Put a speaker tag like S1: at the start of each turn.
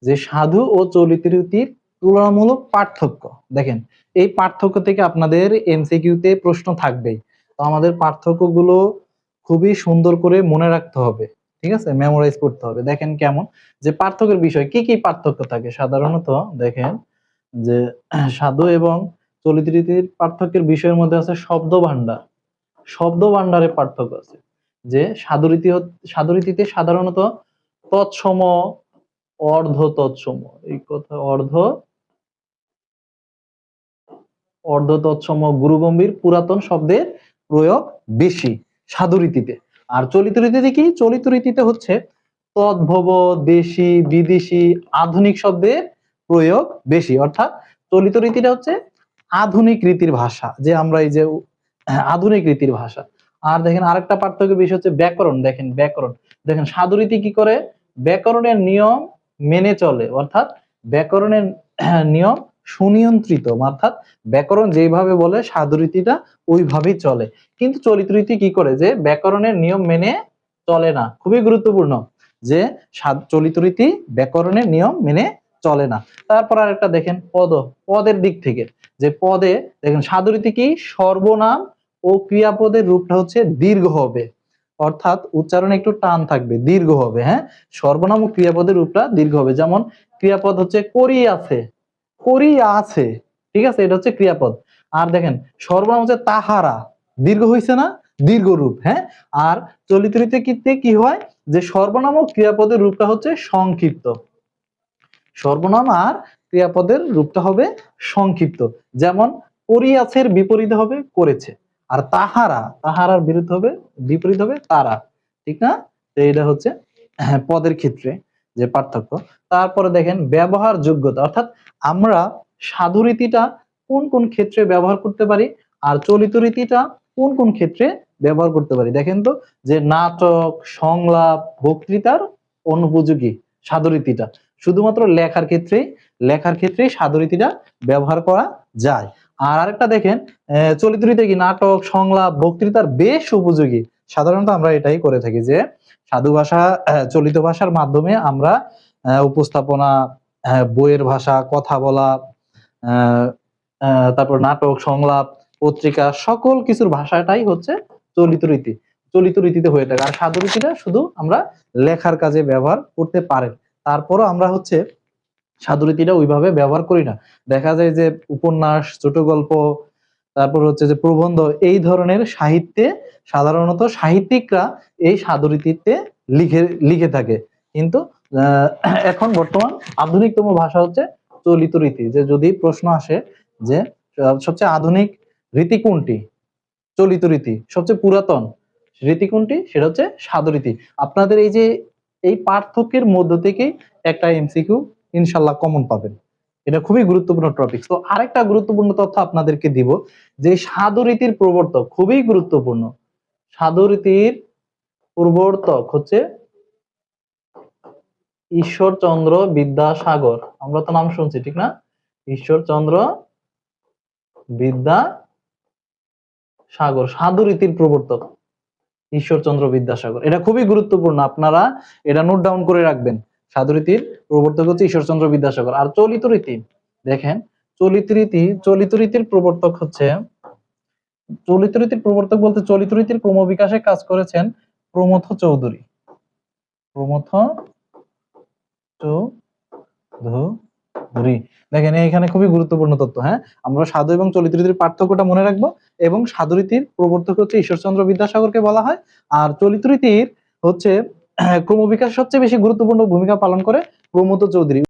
S1: যে সাধু ও চলিত রীতির তুলনামূলক পার্থক্য। দেখেন এই পার্থক্য থেকে আপনাদের এমসিকিউতে প্রশ্ন থাকবেই। তো আমাদের পার্থক্যগুলো খুবই সুন্দর করে মনে রাখতে হবে, ঠিক আছে, মেমোরাইজ করতে হবে। দেখেন কেমন, যে পার্থক্যের বিষয় কি কি পার্থক্য থাকে সাধারণত। দেখেন যে সাধু এবং চলিত রীতির পার্থক্যের বিষয়ের মধ্যে আছে শব্দ ভান্ডার। শব্দ ভান্ডারে পার্থক্য আছে, যে সাধু রীতিতে সাধারণত তৎসম, অর্ধ তৎসম, এই কথা অর্ধ তৎসম, গুরুগম্ভীর, পুরাতন শব্দের প্রয়োগ বেশি সাধু রীতিতে। আর চলিত রীতিতে কি, চলিত রীতিতে হচ্ছে তদ্ভব, দেশি, বিদেশি, আধুনিক শব্দের প্রয়োগ বেশি। অর্থাৎ চলিত রীতিটা হচ্ছে আধুনিক রীতির ভাষা, যে আমরা এই যে আধুনিক রীতির ভাষা। আর দেখেন আরেকটা পার্থক্য বিষয় হচ্ছে ব্যাকরণ। দেখেন ব্যাকরণ, দেখেন সাধু রীতি কি করে, ব্যাকরণের নিয়ম মেনে চলে, অর্থাৎ ব্যাকরণের নিয়ম সুনিয়ন্ত্রিত, অর্থাৎ ব্যাকরণ যেভাবে বলে সাধু রীতিটা ওইভাবেই চলে। কিন্তু চলিত রীতি কি করে, যে ব্যাকরণের নিয়ম মেনে চলে না। খুবই গুরুত্বপূর্ণ যে চলিত রীতি ব্যাকরণের নিয়ম মেনে চলে না। তারপর আরেকটা দেখেন পদের দিক থেকে, যে পদে দেখেন সাধু রীতি কি, সর্বনাম ও ক্রিয়াপদের রূপটা হচ্ছে দীর্ঘ হবে, অর্থাৎ উচ্চারণে একটু টান থাকবে, দীর্ঘ হবে। হ্যাঁ, সর্বনাম ও ক্রিয়াপদের রূপটা দীর্ঘ হবে। যেমন ক্রিয়াপদ হচ্ছে করিয়াছে, করিয়াছে, ঠিক আছে, এটা হচ্ছে ক্রিয়াপদ। আর দেখেন সর্বনাম হচ্ছে তাহারা, দীর্ঘ হইছে না, দীর্ঘ রূপ। হ্যাঁ, আর চলিত রীতিতে কি হয়, যে সর্বনাম ও ক্রিয়াপদের রূপটা হচ্ছে সংক্ষিপ্ত, সর্বনাম আর ক্রিয়াপদের রূপটা হবে সংক্ষিপ্ত। যেমন করিয়াছের বিপরীত হবে করেছে, আর তাহারার বিপরীত হবে তারা, ঠিক না? তো এটা হচ্ছে পদের ক্ষেত্রে যে পার্থক্য। তারপরে দেখেন ব্যবহার যোগ্যতা, অর্থাৎ আমরা সাধু রীতিটা কোন কোন ক্ষেত্রে ব্যবহার করতে পারি আর চলিত রীতিটা কোন কোন ক্ষেত্রে ব্যবহার করতে পারি। দেখেন তো, যে নাটক, সংলাপ, বক্তৃতার অনুপযোগী সাধু রীতিটা, শুধুমাত্র লেখার ক্ষেত্রে সাধু রীতিটা ব্যবহার করা যায়। আর আরেকটা দেখেন, চলিত রীতি কি নাটক, সংলাপ, বক্তৃতার বেশ উপযোগী। সাধারণত আমরা এটাই করে থাকি, যে সাধু ভাষা, চলিত ভাষার মাধ্যমে আমরা উপস্থাপনা, বইয়ের ভাষা, কথা বলা, তারপর নাটক, সংলাপ, পত্রিকা, সকল কিছুর ভাষাটাই হচ্ছে চলিত রীতিতে হয়ে থাকে। আর সাধু রীতিটা শুধু আমরা লেখার কাজে ব্যবহার করতে পারেন। তারপরও আমরা হচ্ছে সাধু রীতিটা ওইভাবে ব্যবহার করি না। দেখা যায় যে উপন্যাস, ছোট গল্প, তারপর হচ্ছে যে প্রবন্ধ, এই ধরনের সাহিত্যে সাধারণত সাহিত্যিকরা এই সাধু রীতিতে লিখে থাকে। কিন্তু এখন বর্তমান আধুনিকতম ভাষা হচ্ছে চলিত রীতি। যে যদি প্রশ্ন আসে যে সবচেয়ে আধুনিক রীতি কোনটি, চলিত রীতি, সবচেয়ে পুরাতন রীতি কোনটি, সেটা হচ্ছে সাধু রীতি। আপনাদের এই যে এই পার্থক্যের মধ্য থেকেই একটা এমসিকিউ ইনশাল্লাহ কমন পাবেন। এটা খুবই গুরুত্বপূর্ণ টপিক। তো আরেকটা গুরুত্বপূর্ণ তথ্য আপনাদেরকে দিব, যে সাধু রীতির প্রবর্তক, খুবই গুরুত্বপূর্ণ, সাধু রীতির প্রবর্তক হচ্ছে ঈশ্বরচন্দ্র বিদ্যাসাগর। আমরা তো নাম শুনছি, ঠিক না? ঈশ্বরচন্দ্র বিদ্যাসাগর সাধু রীতির প্রবর্তক, ঈশ্বরচন্দ্র বিদ্যাসাগর। এটা খুবই গুরুত্বপূর্ণ, আপনারা এটা নোট ডাউন করে রাখবেন। সাধু রীতির প্রবর্তক হচ্ছে ঈশ্বরচন্দ্র বিদ্যাসাগর। আর চলিত রীতি, দেখেন চলিত রীতির প্রবর্তক হচ্ছে, চলিত রীতির প্রবর্তক বলতে চলিত রীতির ক্রমবিকাশে কাজ করেছেন প্রমথ চৌধুরী। দেখেন এখানে খুবই গুরুত্বপূর্ণ তথ্য। হ্যাঁ, আমরা সাধু এবং চলিত রীতির পার্থক্যটা মনে রাখবো। এবং সাধু রীতির প্রবর্তক হচ্ছে ঈশ্বরচন্দ্র বিদ্যাসাগরকে বলা হয়। আর চলিত রীতির হচ্ছে ক্রমবিকাশ সবচেয়ে বেশি গুরুত্বপূর্ণ ভূমিকা পালন করে প্রমথ চৌধুরী।